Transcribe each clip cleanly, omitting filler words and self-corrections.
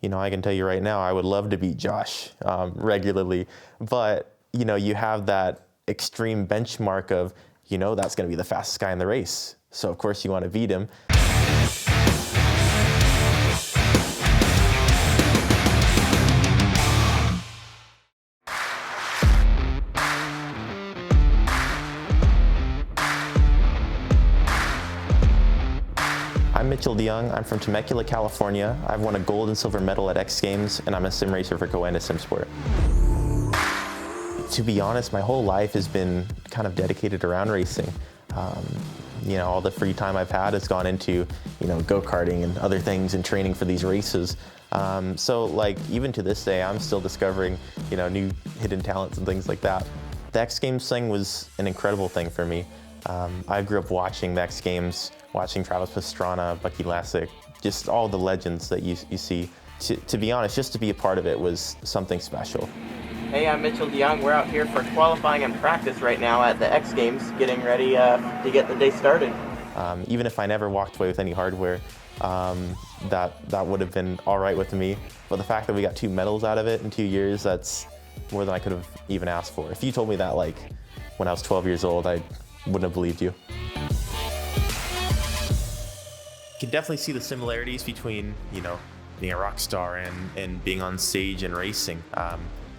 I can tell you right now, I would love to beat Josh regularly, but, you have that extreme benchmark of, that's going to be the fastest guy in the race. So, of course, you want to beat him. I'm Mitchell DeJong. I'm from Temecula, California. I've won a gold and silver medal at X Games, and I'm a sim racer for Coanda Simsport. To be honest, my whole life has been kind of dedicated around racing. All the free time I've had has gone into, go-karting and other things and training for these races. So even to this day, I'm still discovering, new hidden talents and things like that. The X Games thing was an incredible thing for me. I grew up watching the X Games, watching Travis Pastrana, Bucky Lasek, just all the legends that you see. To be honest, just to be a part of it was something special. Hey, I'm Mitchell DeJong. We're out here for qualifying and practice right now at the X Games, getting ready to get the day started. Even if I never walked away with any hardware, that would have been all right with me. But the fact that we got 2 medals out of it in 2 years, that's more than I could have even asked for. If you told me that when I was 12 years old, I wouldn't have believed you. You can definitely see the similarities between, being a rock star and being on stage and racing.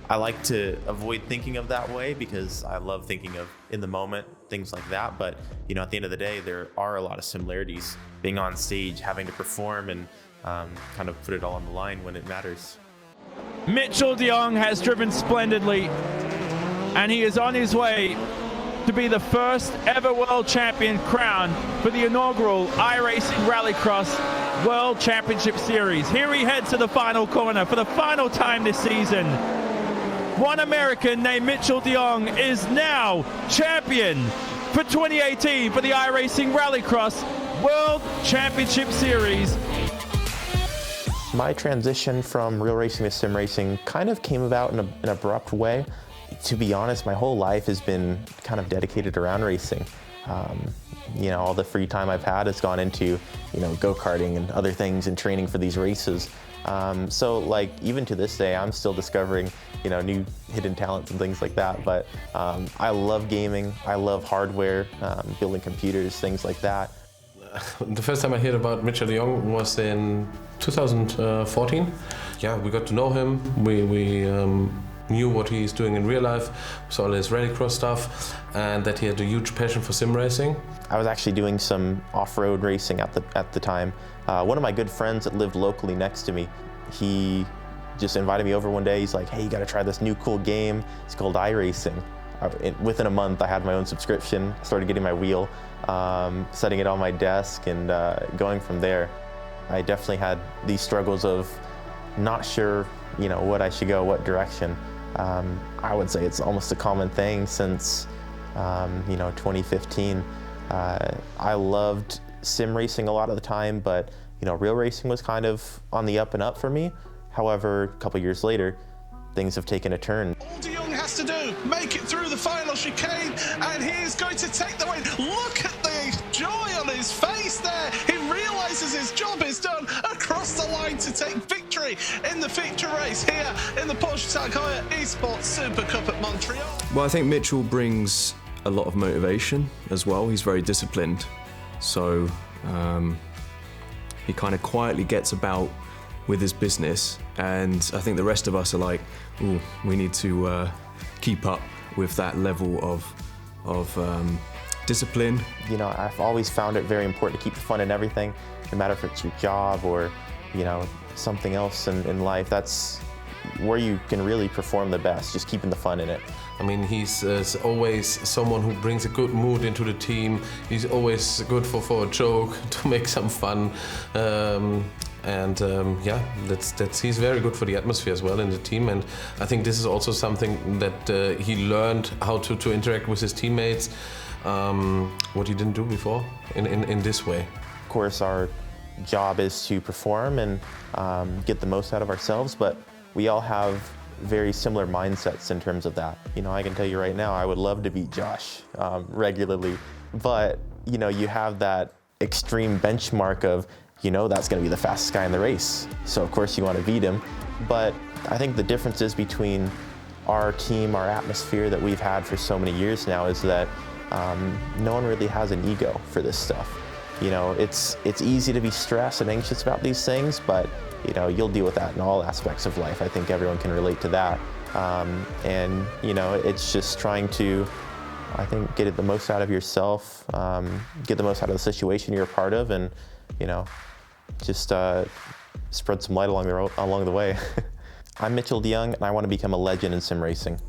I like to avoid thinking of that way because I love thinking of in the moment, things like that. But, at the end of the day, there are a lot of similarities. Being on stage, having to perform and kind of put it all on the line when it matters. Mitchell DeJong has driven splendidly, and he is on his way to be the first ever world champion crowned for the inaugural iRacing Rallycross World Championship Series. Here he heads to the final corner for the final time this season. One American named Mitchell DeJong is now champion for 2018 for the iRacing Rallycross World Championship Series. My transition from real racing to sim racing kind of came about in an abrupt way. To be honest, my whole life has been kind of dedicated around racing. All the free time I've had has gone into, go-karting and other things and training for these races. So even to this day, I'm still discovering, new hidden talents and things like that. But I love gaming. I love hardware, building computers, things like that. The first time I heard about Mitchell DeJong was in 2014. Yeah, we got to know him. We knew what he's doing in real life, saw all his Rallycross stuff, and that he had a huge passion for sim racing. I was actually doing some off-road racing at the time. One of my good friends that lived locally next to me, he just invited me over one day. He's like, hey, you gotta try this new cool game. It's called iRacing. Within a month, I had my own subscription, started getting my wheel, setting it on my desk, and going from there. I definitely had these struggles of not sure, what I should go, what direction. I would say it's almost a common thing since, 2015. I loved sim racing a lot of the time, but, real racing was kind of on the up and up for me. However, a couple years later, things have taken a turn. All DeJong has to do, make it through the final chicane, and he is going to take the win. Look at the joy on his face there. He realizes his job is done, across the line to take victory in the feature race here in the Coanda Simsport Super Cup at Montreal. Well, I think Mitchell brings a lot of motivation as well. He's very disciplined, so he kind of quietly gets about with his business, and I think the rest of us are like, ooh, we need to keep up with that level of discipline. I've always found it very important to keep the fun in everything, no matter if it's your job or, something else in life. That's where you can really perform the best, just keeping the fun in it. I mean, he's always someone who brings a good mood into the team. He's always good for a joke, to make some fun. He's very good for the atmosphere as well in the team, and I think this is also something that he learned how to interact with his teammates, what he didn't do before in this way. Of course, our job is to perform and get the most out of ourselves, but we all have very similar mindsets in terms of that. I can tell you right now, I would love to beat Josh regularly, but you have that extreme benchmark of, you know that's going to be the fastest guy in the race. So of course you want to beat him. But I think the difference is between our team, our atmosphere that we've had for so many years now is that no one really has an ego for this stuff. You know, it's easy to be stressed and anxious about these things, but you know, you'll deal with that in all aspects of life. I think everyone can relate to that. And you know, it's just trying to, I think, get the most out of yourself, get the most out of the situation you're a part of, and you know, just spread some light along the way. I'm Mitchell DeJong, and I want to become a legend in sim racing.